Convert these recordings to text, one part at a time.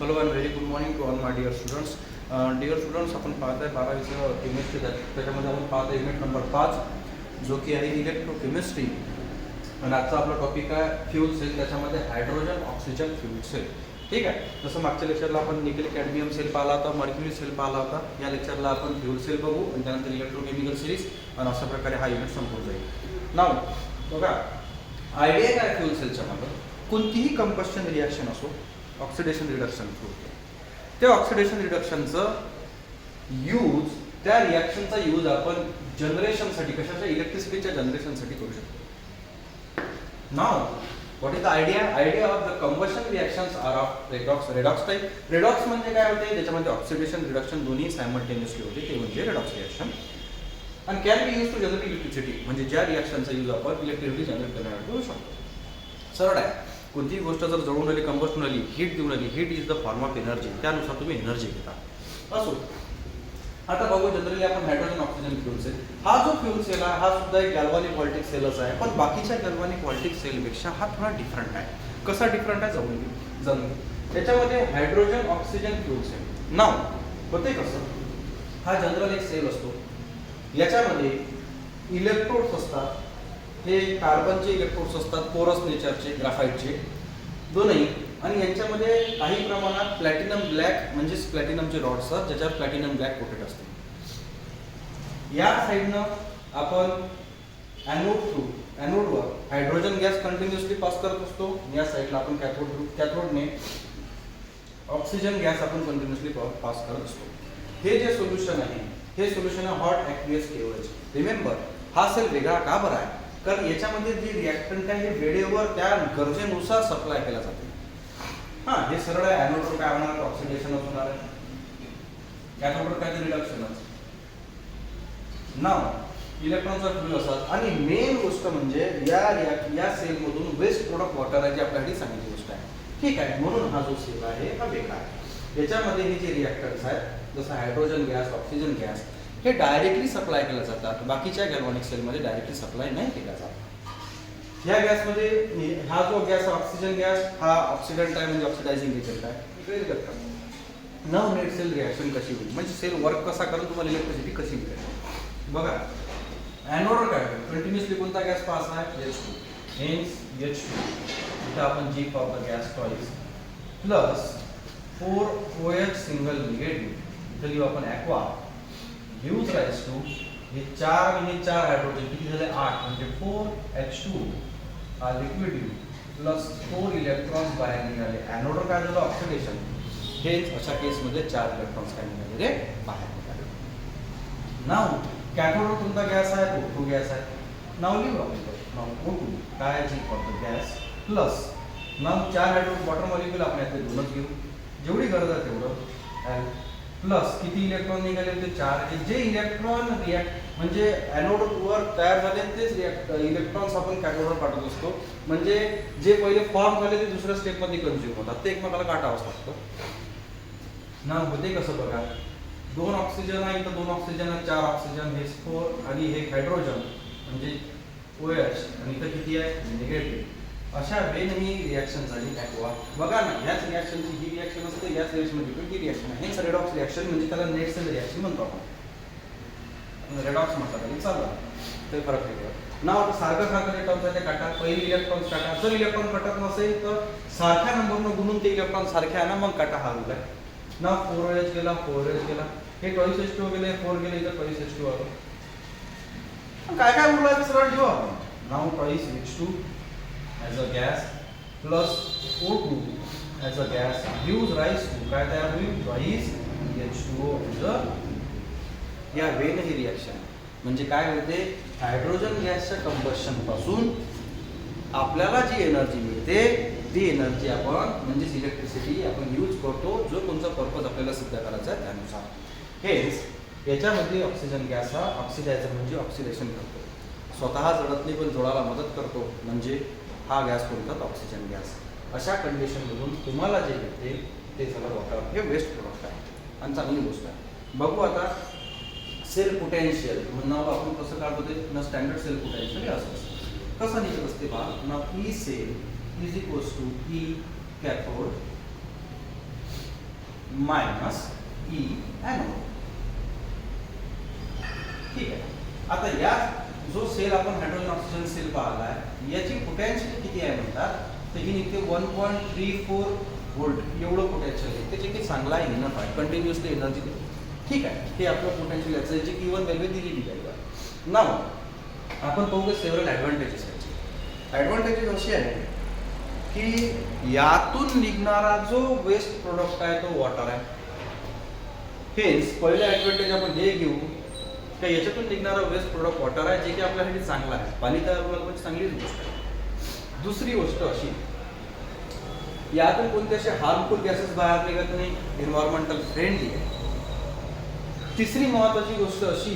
Hello and very good morning to all my dear students. Dear students, आपण पाहत आहे 12वीचं chemistry. त्याच्यामध्ये आपण पाहत आहे युनिट नंबर 5, जो की आहे इलेक्ट्रोकेमिस्ट्री. आणि आजचा आपला टॉपिक आहे फ्यूल सेल. त्याच्यामध्ये हायड्रोजन ऑक्सिजन फ्यूल सेल. ठीक आहे. जसं मागच्या लेक्चरला आपण निकेल कॅडमियम सेल पाहिला होता, मर्क्युरी सेल पाहिला होता. या लेक्चरला आपण फ्यूल सेल बघू आणि त्यानंतर इलेक्ट्रोकेमिकल सिरीज, आणि अशा प्रकारे हा युनिट संपून जाईल. नाव बघा, आयडिया काय फ्यूल सेलच्या मागं, कोणतीही कंबशन रिॲक्शन असो, ऑक्सिडेशन रिडक्शन होते. त्या ऑक्सिडेशन रिडक्शनचं यूज, त्या रिॲक्शनचा यूज आपण जनरेशनसाठी, कशाच्या, इलेक्ट्रिसिटीच्या जनरेशनसाठी करू शकतो. Now what is the idea of the combustion reactions are of redox type. Redox म्हणजे काय होते, ज्याच्यामध्ये ऑक्सिडेशन रिडक्शन दोन्ही सायमल्टेनियसली होते, ते म्हणजे रेडॉक्स रिॲक्शन. आणि can be use to generate electricity, म्हणजे ज्या रिॲक्शनचा यूज आपण इलेक्ट्रिसिटी जनरेट करण्यासाठी करू शकतो. सरळ आहे. कोणतीही गोष्ट जर जळून आली, कंबस्ट आली, हीट देऊन आली, heat is the form of energy, त्यानुसार तुम्ही एनर्जी घेता. असो, आता बघू, जनरली आपण हायड्रोजन ऑक्सिजन फ्यूल सेल, हा जो फ्यूल सेल आहे हा सुद्धा एक गॅल्व्हॅनिक व्हॉल्टिक सेलच आहे. पण बाकीच्या गॅल्व्हॅनिक व्हॉल्टिक सेलपेक्षा हा थोडा डिफरंट आहे. कसा डिफरंट आहे जाणून त्याच्यामध्ये हायड्रोजन ऑक्सिजन फ्यूल सेल नाव होते कसं. हा जनरल एक सेल असतो. याच्यामध्ये इलेक्ट्रोड्स असतात. हे कार्बनचे इलेक्ट्रोड्स असतात, पोरस नेचरचे, ग्राफाईटचे दोनही. आणि यांच्यामध्ये काही प्रमाणात प्लॅटिनम ब्लॅक म्हणजेच प्लॅटिनमचे रॉड्स असतात, ज्याच्यावर प्लॅटिनम ब्लॅक कोटेड असते. या साईडनं आपण ॲनोडवर हायड्रोजन गॅस कंटिन्युअसली पास करत असतो. या साईडला आपण कॅथोडने ऑक्सिजन गॅस आपण कंटिन्युअसली पास करत असतो. हे जे सोल्युशन आहे, हे सोल्युशन आहे हॉट ॲक्वियस केवळच. रिमेंबर, हा सेल वेगळा का बरं आहे, कारण याच्यामध्ये जे रिॲक्टंट आहे हे वेळेवर त्या गरजेनुसार सप्लाय केला जातो. हां, हे सरळ आहे. ॲनोडवर काय होणार, ऑक्सिडेशनच होणार आहे. कॅथोडवर काय ते रिडक्शनच. नाव इलेक्ट्रॉनचा फ्लो असतात. आणि मेन गोष्ट म्हणजे या सेलमधून वेस्ट प्रोडक्ट वॉटर आहे, जी आपल्यासाठी चांगली गोष्ट आहे. ठीक आहे. म्हणून हा जो सेल आहे हा वेगळा आहे. याच्यामध्ये हे जे रिॲक्टन्स आहेत, जसं हायड्रोजन गॅस, ऑक्सिजन गॅस, हे डायरेक्टली सप्लाय केले जातात. बाकीच्या गॅल्व्हॅनिक सेलमध्ये डायरेक्टली सप्लाय नाही केला जात. ह्या गॅसमध्ये हा जो गॅस ऑक्सिजन गॅस, हा ऑक्सिडंट आहे, म्हणजे ऑक्सिडायझिंग एजंट आहे. नाव नेट सेल रिॲक्शन कशी होईल, म्हणजे सेल वर्क कसा करून तुम्हाला इलेक्ट्रिसिटी कशी मिळेल. बघा, ॲनोडवर काय कंटिन्युअसली कोणता गॅस पास आहे, H2. Hence H2. इथं आपण G for the gas twice plus 4OH single negative. इथं लिहू आपण ॲक्वा गिव्स राईज टू, हे 4 आणि 4 हायड्रोजन किती झाले, 8, म्हणजे 4H2 हा लिक्विड यू प्लस 4 इलेक्ट्रॉन्स बाहेर निघाले. ॲनोडवर काय झालं, ऑक्सिडेशन. हेच अशा केसमध्ये 4 इलेक्ट्रॉन्स काय निघाले, बाहेर निघाले. नाव कॅथोडवर कोणता गॅस आहे, O2 गॅस आहे. नाव लिहू आपण, नाव O2 काय g for gas plus now 4 hydrogen water molecule आपण यातले 2च घेऊ, जेवढी गरज आहे तेवढं. प्लस किती इलेक्ट्रॉन निघाले होते, 4. जे इलेक्ट्रॉन रिॲक्ट म्हणजे ॲनोडवर तयार झाले तेच इलेक्ट्रॉन्स आपण कॅथोडवर पाठवत असतो. म्हणजे जे पहिले फॉर्म झाले ते दुसऱ्या स्टेपमध्ये कन्झ्युम होतात, ते एकमेकाला काटावंच लागतं. ना होते कसं बघा, 2 ऑक्सिजन आहे, इथं 2 ऑक्सिजन आहे, 4 ऑक्सिजन, हे 4 आणि हे हायड्रोजन म्हणजे OH, आणि इथं किती आहे, निगेटिव्ह. अशा वेने ही रिॲक्शन झाली ॲक्वा. बघा ना, ह्याच रिॲक्शनची ही रिॲक्शन असते, याच रिॲक्शनमध्ये ही रिॲक्शन आहे. हेच रेडॉक्स रिॲक्शन, म्हणजे त्याला नेट सेल रिॲक्शन म्हणतो आपण. रेडॉक्स म्हटलं तरी चाललं, ते फरक नाही पडत. नाव सारखं इलेक्ट्रॉन्स आहे ते काटा, पहिली इलेक्ट्रॉन्स काटा. जर इलेक्ट्रॉन कटत नसेल तर सारख्या नंबरनं गुणून ते इलेक्ट्रॉन सारखे आहे ना, मग काटा हा उरलाय ना. 4OH गेला, 4OH गेला, हे 2H2 गेले, 4 गेले, इथं 2H2 आलं. काय काय उरलं आहे सरळ ठेवू आपण. नाव 2H2 as a gas plus O2 as a gas gives rise to काय तयार होईल, 2H2O as a. या वेन ही रिॲक्शन म्हणजे काय होते, हायड्रोजन गॅसच्या कंबशन पासून आपल्याला जी एनर्जी मिळते, ती एनर्जी आपण म्हणजेच इलेक्ट्रिसिटी आपण यूज करतो, जो कोणता पर्पज आपल्याला सिद्ध करायचा आहे त्यानुसार. हेच याच्यामध्ये ऑक्सिजन गॅस हा ऑक्सिडायझर म्हणजे ऑक्सिडेशन करतो, स्वतः जळत नाही पण जोडाला मदत करतो, म्हणजे हा गॅस कोणता, ऑक्सिजन गॅस. अशा कंडिशनमधून तुम्हाला जे भेटते ते सगळं वॉटर, हे वेस्ट प्रोडक्ट आहे आणि चांगली गोष्ट आहे. बघू आता सेल पोटेन्शियल म्हणून आपण कसं काढतो ते ना, स्टँडर्ड सेल पोटेन्शियल असं असतं. कसं निघत असते पहा ना, E cell is equals to E cathode minus E anode. ठीक आहे. आता या जो सेल आपण हायड्रोजन ऑक्सिजन सेल पाहिला आहे याची पोटॅन्शियल किती आहे म्हणतात, तर ही निघते 1.34 व्होल्ट एवढं पोटॅन्शियल आहे. त्याचे की चांगला आहे इनफ आहे, कंटिन्युअसली एनर्जी देते. ठीक आहे, हे आपलं पोटॅन्शियल याचं याची की1 व्हॅल्यू दिलेली आहे. नाव आपण पाहू की सेव्हरल ॲडव्हान्टेजेस आहेत. ॲडव्हान्टेजेस अशी आहे की यातून निघणारा जो वेस्ट प्रोडक्ट आहे तो वॉटर आहे. हेच पहिले ॲडव्हान्टेज आपण हे घेऊ का याच्यातून निघणारा वेस्ट प्रोडक्ट वॉटर आहे, जे की आपल्यासाठी चांगला आहे. पाणी तयार होण्याला पण चांगलीच गोष्ट आहे. दुसरी गोष्ट अशी, यातून कोणते असे हार्मफुल गॅसेस बाहेर निघत नाही, एन्व्हायरमेंटल फ्रेंडली आहे. तिसरी महत्त्वाची गोष्ट अशी,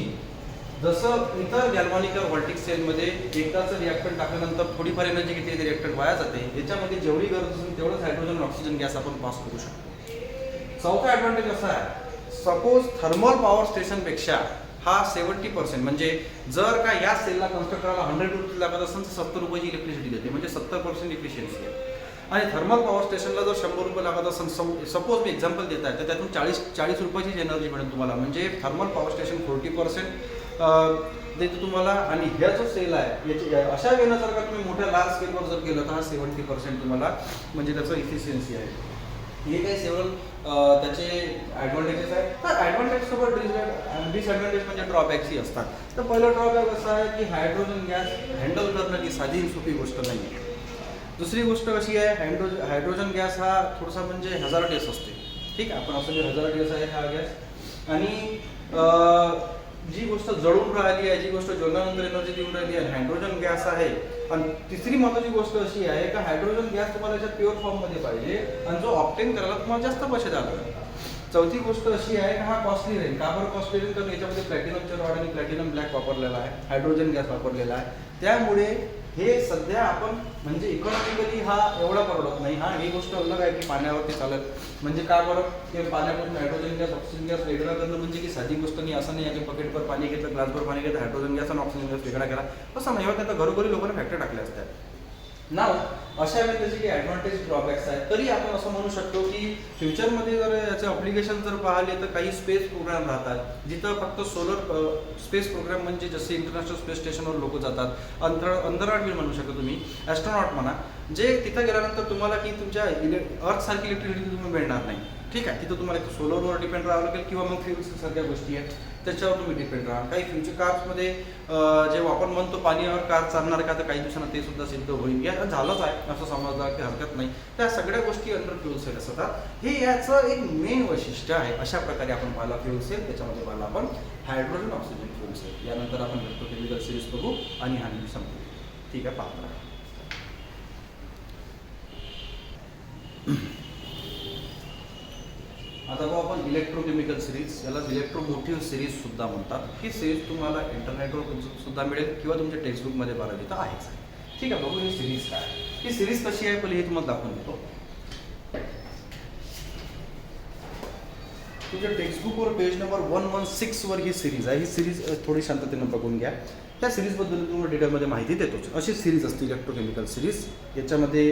जसं इतर गॅल्व्हॅनिक व्हॉल्टिक सेलमध्ये एकदाचं रिॲक्टंट टाकल्यानंतर थोडीफार एनर्जी किती रिॲक्टंट वाया जाते, याच्यामध्ये जेवढी गरज असेल तेवढंच हायड्रोजन ऑक्सिजन गॅस आपण पास करू शकतो. चौथा ॲडव्हान्टेज असा आहे, सपोज थर्मल पॉवर स्टेशनपेक्षा हा 70% म्हणजे जर का या सेलला कन्स्ट्रक्ट करायला 100 रुपीज लागत असेल तर 70 रुपयाची इलेक्ट्रिसिटी देते, म्हणजे 70% इफिशियन्सी आहे. आणि थर्मल पॉवर स्टेशनला जर 100 रुपये लागत असेल, सपोज मी एक्झाम्पल देत आहे, तर त्यातून 40 रुपयाची एनर्जी मिळेल तुम्हाला, म्हणजे थर्मल पॉवर स्टेशन 40% देते तुम्हाला. आणि ह्या जो सेल आहे याची अशा वेळेला जर का तुम्ही मोठ्या लार्ज स्केलवर जर केलं तर हा 70% तुम्हाला म्हणजे त्याचं इफिशियन्सी आहे. हे काही सेव्हरल त्याचे ॲडव्हान्टेजेस आहेत. तर ॲडव्हान्टेजसोबत डिसॲडव्हान्टेज म्हणजे ड्रॉबॅक्सही असतात. तर पहिलं ड्रॉबॅक असं आहे की हायड्रोजन गॅस हँडल करणं ही साधी सोपी गोष्ट नाही आहे. दुसरी गोष्ट कशी आहे, हायड्रोजन गॅस हा थोडासा म्हणजे हजार्डियस असते. ठीक आहे, आपण असं जे हजार्डियस आहे हा गॅस. आणि जी गोष्ट जळून राहिली आहे, जी गोष्ट जळल्यानंतर एनर्जी देऊन राहिली आहे, हायड्रोजन गॅस आहे. आणि तिसरी महत्त्वाची गोष्ट अशी आहे की हायड्रोजन गॅस तुम्हाला याच्यात प्युअर फॉर्ममध्ये पाहिजे आणि जो ऑप्टेन करायला तुम्हाला जास्त पैसे द्यावे लागतात. चौथी गोष्ट अशी आहे की हा कॉस्टली राहील. का बरं कॉस्टली राहील, तर याच्यामध्ये प्लॅटिनमचे रॉड आणि प्लॅटिनम ब्लॅक वापरलेला आहे, हायड्रोजन गॅस वापरलेला आहे. त्यामुळे हे सध्या आपण म्हणजे इकॉनॉमिकली हा एवढा परवडत नाही. हा ही गोष्ट अलग आहे की पाण्यावरती चालत, म्हणजे का बरं की पाण्यामधून हायड्रोजन गॅस ऑक्सिजन गॅस वेगळा करणं म्हणजे की साधी गोष्ट नाही. असं नाही आहे की पकेटभर पाणी घेतलं, ग्लासभर पाणी घेतलं, हायड्रोजन गॅस आणि ऑक्सिजन गॅस वेगळा केला, असं नाही होत. आता घरोघरी लोकांना फॅक्टरी टाकल्या असतात. नाव अशा वेळी त्याचे काही ॲडव्हान्टेज ड्रॉबॅक्स आहेत. तरी आपण असं म्हणू शकतो की फ्युचरमध्ये जर याचे अप्लिकेशन जर पाहिले तर काही स्पेस प्रोग्राम राहतात जिथं फक्त सोलर स्पेस प्रोग्राम म्हणजे जसे इंटरनॅशनल स्पेस स्टेशनवर लोक जातात, अंतराळवीर म्हणू शकता तुम्ही, ॲस्ट्रॉनॉट म्हणा, जे तिथं गेल्यानंतर तुम्हाला की तुमच्या अर्थसारखी इलेक्ट्रिसिटी तुम्ही मिळणार नाही. ठीक आहे, तिथं तुम्हाला सोलरवर डिपेंड राहावं लागेल किंवा मग फ्युल्स सारख्या गोष्टी आहेत त्याच्यावर तुम्ही डिपेंड राहा. काही फ्युचर कार्समध्ये जे आपण म्हणतो पाणीवर कार चालणार का, तर काही दिवसांना ते सुद्धा सिद्ध होईल. या झालंच आहे असं समजलं की हरकत नाही. त्या सगळ्या गोष्टी अंडर फ्युल सेल असतात. हे याचं एक मेन वैशिष्ट्य आहे. अशा प्रकारे आपण पाहिला फ्युल सेल, त्याच्यामध्ये पाहिला आपण हायड्रोजन ऑक्सिजन फ्युल सेल. यानंतर आपण इलेक्ट्रोकेमिकल सिरीज बघू आणि हा न्यूज संपू. ठीक आहे, पाहता. आता बघू आपण इलेक्ट्रोकेमिकल सिरीज, याला इलेक्ट्रोमोटिव्ह सिरीज सुद्धा म्हणतात. ही सिरीज तुम्हाला इंटरनेटवर सुद्धा मिळेल किंवा तुमच्या टेक्स्टबुकमध्ये पाहिजे तर आहेच. ठीक आहे, बघू ही सिरीज काय. ही सिरीज कशी आहे पहिले हे तुम्हाला दाखवून देतो. तुमच्या टेक्स्टबुकवर पेज नंबर 116 ही सिरीज आहे. ही सिरीज थोडी शांततेनं बघून घ्या. त्या सिरीजबद्दल तुम्हाला डिटेलमध्ये माहिती देतोच. अशी सिरीज असते इलेक्ट्रोकेमिकल सिरीज. याच्यामध्ये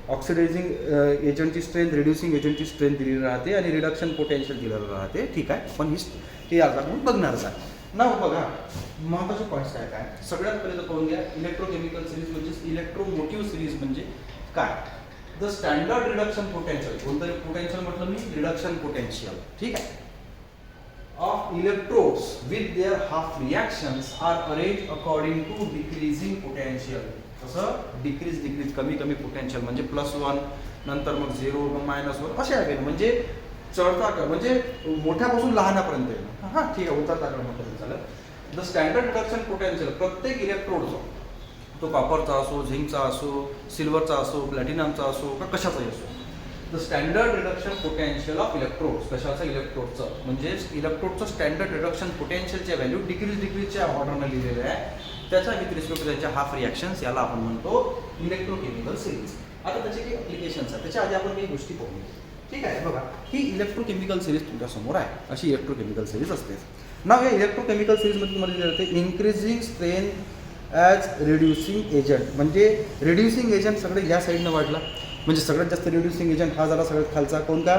ऑक्सिडायझिंग एजंटची स्ट्रेंथ, रिड्युसिंग एजंटची स्ट्रेंथ दिलेली राहते आणि रिडक्शन पोटेन्शियल दिलेलं राहते. ठीक आहे, पण हे आता आपण बघणारच आहे ना. बघा महत्त्वाचे पॉईंट्स काय काय. सगळ्यात पहिले तर पाहून घ्या, इलेक्ट्रोकेमिकल सिरीज म्हणजे इलेक्ट्रोमोटिव्ह सिरीज म्हणजे काय. द स्टँडर्ड रिडक्शन पोटेन्शियल, कोणतरी पोटेन्शियल म्हटलं मी, रिडक्शन पोटेन्शियल. ठीक आहे, of electrodes with their half reactions are arranged according to decreasing potential. कसं डिक्रीज कमी पोटेन्शियल म्हणजे +1 नंतर मग 0 मग -1 असे आहे. म्हणजे चढता क्रम म्हणजे मोठ्यापासून लहानापर्यंत. हां ठीक आहे, उतरता क्रमापर्यंत झालं. द स्टँडर्ड रिडक्शन पोटेन्शियल प्रत्येक इलेक्ट्रोडचा, तो कॉपरचा असो, झिंकचा असो, सिल्वरचा असो, प्लॅटिनमचा असो का कशाचाही असो, the standard reduction potential of electrodes, कशाचं इलेक्ट्रोडचं म्हणजे इलेक्ट्रोडचं स्टँडर्ड रिडक्शन पोटेन्शियलच्या व्हॅल्यू डिक्रीजच्या ऑर्डरनं लिहिलेलं आहे. त्याच्या विथ रिस्पेक्ट त्यांच्या हाफ रिॲक्शन्स याला आपण म्हणतो इलेक्ट्रोकेमिकल सिरीज. आता त्याचे काही अप्लिकेशन्स आहेत, त्याच्या आधी आपण काही गोष्टी पाहूया. ठीक आहे, बघा ही इलेक्ट्रोकेमिकल सिरीज तुमच्या समोर आहे. अशी इलेक्ट्रोकेमिकल सिरीज असते. नाव या इलेक्ट्रोकेमिकल सिरीजमध्ये तुम्हाला दिलं जाते increasing strength as reducing agent. म्हणजे रिड्युसिंग एजंट सगळे या साईडनं वाढला, म्हणजे सगळ्यात जास्त रिड्युसिंग एजंट हा झाला सगळ्यात खालचा. कोण का,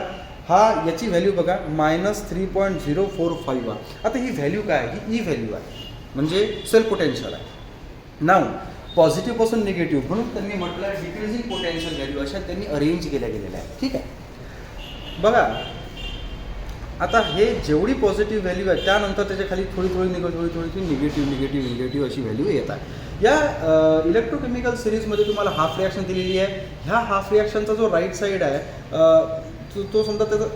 हा याची व्हॅल्यू बघा -3.045 आहे. आता ही व्हॅल्यू काय आहे? ही व्हॅल्यू आहे म्हणजे सेल पोटेन्शियल आहे. नाव पॉझिटिव्हपासून निगेटिव्ह म्हणून त्यांनी म्हटलं डिक्रीजिंग पोटेन्शियल व्हॅल्यू अशा त्यांनी अरेंज गेलेल्या आहे. ठीक आहे. बघा आता हे जेवढी पॉझिटिव्ह व्हॅल्यू आहे त्यानंतर त्याच्या खाली थोडी निगेटिव्ह अशी व्हॅल्यू येतात. या इलेक्ट्रोकेमिकल सिरीजमध्ये तुम्हाला हाफ रिॲक्शन दिलेली आहे. ह्या हाफ रिॲक्शनचा जो राईट साईड आहे तो समजा त्याचं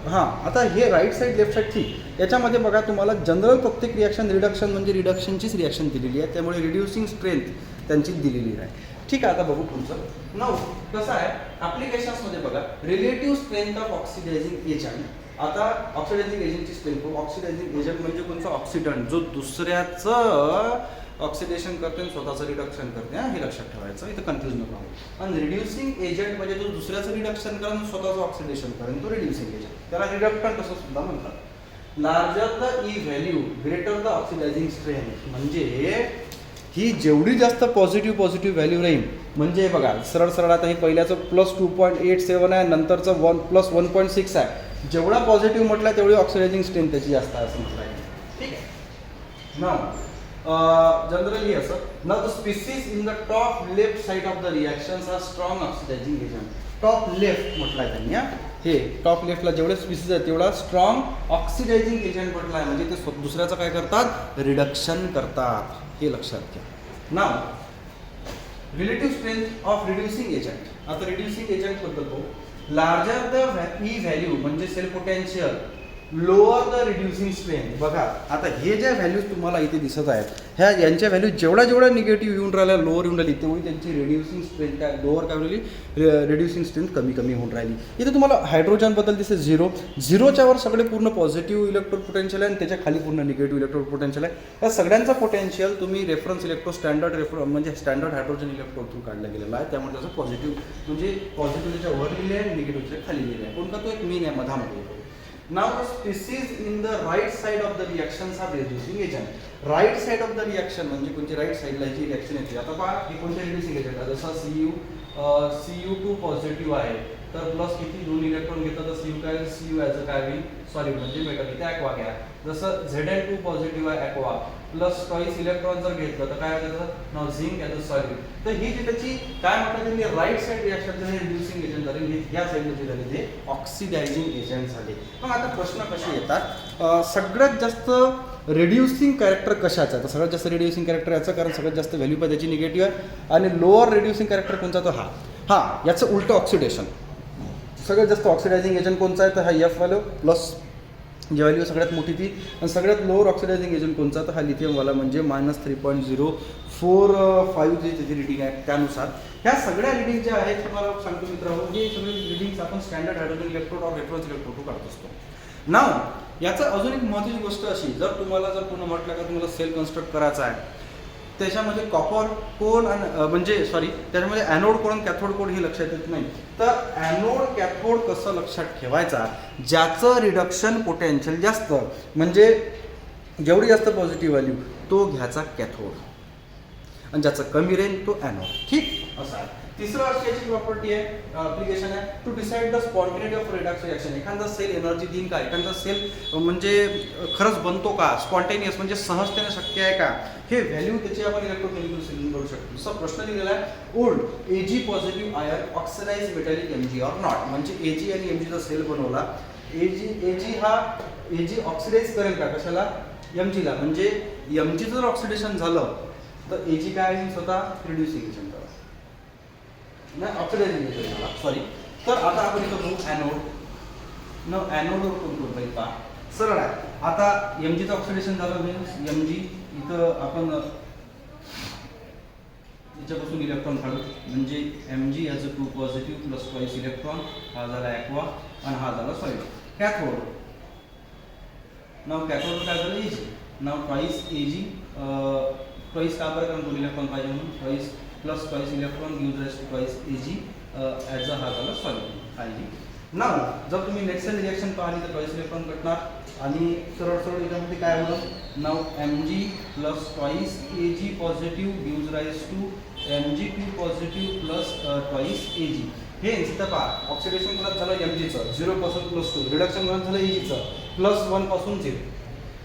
आता हे राईट साईड लेफ्ट साईड ठीक. याच्यामध्ये बघा तुम्हाला जनरल प्रत्येक रिॲक्शन रिडक्शन म्हणजे रिडक्शनचीच रिॲक्शन दिलेली आहे, त्यामुळे रिड्युसिंग स्ट्रेंथ त्यांची दिलेली आहे. ठीक आहे. आता बघू पुढचं. नाव कसं आहे ॲप्लिकेशन्समध्ये बघा relative strength of oxidizing agent. आता ऑक्सिडायझिंग एजंटची स्ट्रेंथ, ऑक्सिडायझिंग एजंट म्हणजे कोणता ऑक्सिडंट जो दुसऱ्याचं ऑक्सिडेशन करते आणि स्वतःचं रिडक्शन करते. हे लक्षात ठेवायचं, इथं कन्फ्यूज नको होऊ. आणि रिड्युसिंग एजंट म्हणजे जो दुसऱ्याचं रिडक्शन करेन स्वतःचं ऑक्सिडेशन करेन तो रिड्युसिंग एजंट, त्याला रिडक्टंट असं सुद्धा म्हणतात. Larger the E value greater the oxidising strength म्हणजे ही जेवढी जास्त पॉझिटिव्ह व्हॅल्यू राहील म्हणजे बघा सरळ आता हे पहिल्याचं +2.87 आहे, नंतरचं +1.6 आहे. जेवढा पॉझिटिव्ह म्हटलं तेवढी ऑक्सिडायझिंग स्ट्रेंथ त्याची जास्त आहे असं म्हटलं आहे. ठीक आहे. नाव जनरली असं ना the species in the top left side of the reactions are strong oxidising agent. Top left म्हटलं आहे त्यांनी. हे टॉप लेफ्टला जेवढे स्पीसीज आहेत तेवढा स्ट्रॉंग ऑक्सिडायझिंग एजंट म्हटलं आहे म्हणजे ते दुसऱ्याचं काय करतात? रिडक्शन करतात. हे लक्षात घ्या. Now relative strength of reducing agent. आता रिड्युसिंग एजंट बद्दल पाहू. लार्जर द ई व्हॅल्यू म्हणजे cell potential, lower the reducing strength. बघा आता हे ज्या व्हॅल्यूज तुम्हाला इथे दिसत आहेत यांच्या व्हॅल्यू जेवढ्या निगेटिव्ह येऊन राहिल्या, लोअर येऊन राहिली, तेवढी त्यांची रिड्युसिंग स्ट्रेंथ काय लोअर काय राहिली, रिड्युसिंग स्ट्रेंथ कमी होऊन राहिली. इथे तुम्हाला हायड्रोजनबद्दल दिसते 0च्या वर सगळे पूर्ण पॉझिटिव्ह इलेक्ट्रोड पोटेन्शियल आहे आणि त्याच्या खाली पूर्ण निगेटिव्ह इलेक्ट्रोड पोटेन्शियल आहे. या सगळ्यांचा पोटेन्शियल तुम्ही रेफरन्स म्हणजे स्टँडर्ड हायड्रोजन इलेक्ट्रोड थ्रू काढला गेलेला आहे. त्यामुळे त्याचं पॉझिटिव्हच्या वर लिहिले आहे, निगेटिव्हच्या खाली लिहिले आहे. कोणता तो एक मीन आहे मधामध्ये. Now the species in the right side of the reactions are reducing agent. Right side of the reaction म्हणजे कोणती राईट साईडला जी रिॲक्शन येते. आता पहा हे कोणत्या रिड्युसिंग एजंट आहे. जसं Cu2 पॉझिटिव्ह आहे तर प्लस किती 2 इलेक्ट्रॉन घेतात तर Cu ॲज काय होईल सॉलिड म्हणजे मेटल. इथे ॲक्वा घ्या. जसं Zn2 पॉझिटिव्ह आहे ॲक्वा प्लस ट्वाईस इलेक्ट्रॉन जर घेतलं तर काय होतं नाव झिंक ॲज अ सॉलिड. तर ही जी त्याची काय म्हणतात त्यांनी राईट साईड रिॲक्शन हे रिड्युसिंग एजंट झाले. ह्या साईडला जे झाले ते ऑक्सिडायझिंग एजंट झाले. मग आता प्रश्न कसे येतात सगळ्यात जास्त रिड्युसिंग कॅरेक्टर कशाचा आहे तर सगळ्यात जास्त रिड्युसिंग कॅरेक्टर याचं कारण सगळ्यात जास्त व्हॅल्यू पण त्याची निगेटिव्ह आहे. आणि लोअर रिड्युसिंग कॅरेक्टर कोणता तो याचं उलटं ऑक्सिडेशन. सगळ्यात जास्त ऑक्सिडायझिंग एजंट कोणता आहे तर हा F व्हॅल्यू प्लस जी व्हॅल्यू सगळ्यात मोठी ती. आणि सगळ्यात लोअर ऑक्सिडायझिंग एजंट कोणता तर हा लिथियमवाला म्हणजे -3.045 जी त्याची रिडिंग आहे त्यानुसार. ह्या सगळ्या रिडिंग ज्या आहेत तुम्हाला सांगतो मित्रांनो हे सगळे रिडिंग्स आपण स्टँडर्ड हायड्रोजन इलेक्ट्रोड और रेफरन्स इलेक्ट्रोड काढत असतो. नाव याचं अजून एक महत्त्वाची गोष्ट अशी जर पुन्हा म्हटलं का तुम्हाला सेल कन्स्ट्रक्ट करायचा आहे त्याच्यामध्ये कॉपर कोण आणि त्याच्यामध्ये ॲनोड कोण आणि कॅथोड कोण हे लक्षात येत नाही. तर ॲनोड कॅथोड कसं लक्षात ठेवायचा ज्याचं रिडक्शन पोटेन्शियल जास्त म्हणजे जेवढी जास्त पॉझिटिव्ह व्हॅल्यू तो घ्यायचा कॅथोड आणि ज्याचं कमी रेंज तो ॲनोड. ठीक असं आहे. तिसरं याची प्रॉपर्टी आहे ॲप्लिकेशन आहे to decide the spontaneity of redox reaction. एखादा सेल एनर्जी देईन का एखादा सेल म्हणजे खरंच बनतो का स्पॉन्टेनियस म्हणजे सहजतेने शक्य आहे का हे व्हॅल्यू त्याची आपण इलेक्ट्रोकेमिकल सिरीज करू शकतो. असा प्रश्न दिलेला आहे old Ag positive ion oxidise metallic Mg or not. म्हणजे Ag आणि Mgचा सेल बनवला Ag ऑक्सिडाइज करेल का कशाला Mgला. म्हणजे Mgचं जर ऑक्सिडेशन झालं तर Ag काय आहे स्वतः रिड्युसिंग एजंट नाही ऑक्सिडायझिंग एजंट सॉरी. तर आता आपण इथं बघू ॲनोडवर कोण पाहिजे पहा सरळ आहे. आता Mgचं ऑक्सिडेशन झालं म्हणजे Mg इथं आपण याच्यापासून इलेक्ट्रॉन काढू म्हणजे Mg as a 2 positive plus twice electron हा झाला ॲक्वा आणि हा झाला सॉलिड. कॅथोड नाव कॅथोड काय झालं Ag नाव ट्वाईस का बरं कारण 2 इलेक्ट्रॉन पाहिजे म्हणून twice plus twice electron give rise to twice Ag as a हा झाला सॉलिड Ag. नाव जर तुम्ही नेक्स्ट रिॲक्शन पाहिली तर ट्वाईस इलेक्ट्रॉन कटणार आणि सरळ याच्यामध्ये काय होतं नाव Mg plus twice Ag positive give rise to Mgp positive plus twice Ag. हे इथं पहा ऑक्सिडेशन गुणांक झालं Mgचं 0 पासून +2, रिडक्शन गुणांक झालं Ag चं +1 पासून 0.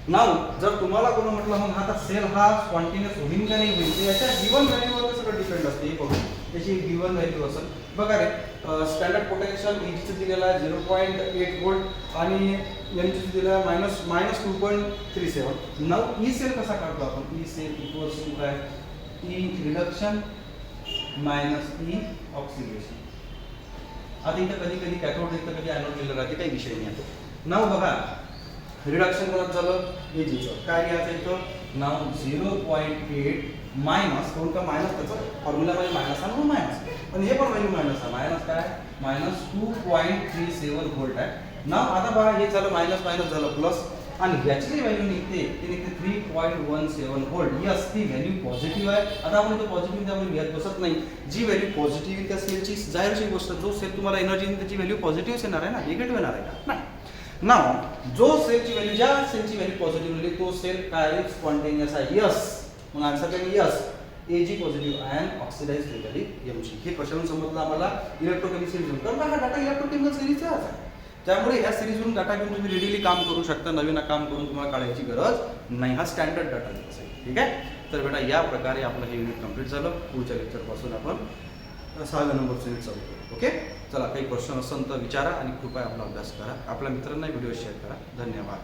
नाव जर तुम्हाला कोण म्हटलं मग आता सेल हा स्पॉन्टेनियस होईल का नाही होईल, याच्या गिवन व्हॅल्यूवर सगळं डिपेंड असते. हे बघू त्याची गिवन व्हॅल्यू असेल बघा रे. स्टँडर्ड पोटेन्शियल Ag दिलेला आहे 0.8 व्होल्ट आणि Mg दिलेला आहे -2.37. नाव ई सेल कसा काढतो आपण? ई सेल इक्वल्स टू काय? E reduction minus E oxidation. आता इथं कधी कधी कॅथोड इथं कधी ॲनोड लिहिलं राहते, काही विषय नाही आहे. नाव बघा रिडक्शन कोणाचं झालं Agचं. काय लिहायचं इथं? नाव 0.8 मायनस कोणता मायनस, त्याचं फॉर्म्युलामध्ये मायनस आहे म्हणून मायनस, पण हे पण व्हॅल्यू मायनस आहे. मायनस काय? -2.37 व्होल्ट आहे. नाव आता बघा हे झालं मायनस मायनस झालं प्लस, आणि याची जी व्हॅल्यू निघते ती निघते 3.17 व्होल्ट. यस ती व्हॅल्यू पॉझिटिव्ह आहे. आता आपण इथं पॉझिटिव्ह त्यामुळे लिहत बसत नाही. जी व्हॅल्यू पॉझिटिव्ह त्या सेलची जाहीरची गोष्ट, जो सेल तुम्हाला एनर्जी देईल त्याची व्हॅल्यू पॉझिटिव्ह येणार आहे ना, निगेटिव्ह येणार आहे का? नाही. नाव जो सेलची व्हॅल्यू, ज्या सेलची व्हॅल्यू पॉझिटिव्ह लिहिली तो सेल काय स्पॉन्टेनियस आहे. यस. मग आन्सर काय? Yes. Ag positive ion oxidise केलेली Mg. हे कशावरून समजलं आम्हाला? इलेक्ट्रोकेमिकल सिरीजवरून. कारण हा डाटा इलेक्ट्रोकेमिकल सिरीजचा आहे. त्यामुळे ह्या सिरीजवरून डाटा घेऊन तुम्ही रेडीली काम करू शकता. नवीन काम करून तुम्हाला काढायची गरज नाही. हा स्टँडर्ड डाटा असेल. ठीक आहे. तर बेटा या प्रकारे आपलं हे युनिट कंप्लीट झालं. पुढच्या लेक्चरपासून आपण 6 नंबरचं युनिट चालू करू. ओके. चला काही क्वेश्चन असेल तर विचारा आणि कृपया आपला अभ्यास करा. आपल्या मित्रांना व्हिडिओ शेअर करा. धन्यवाद.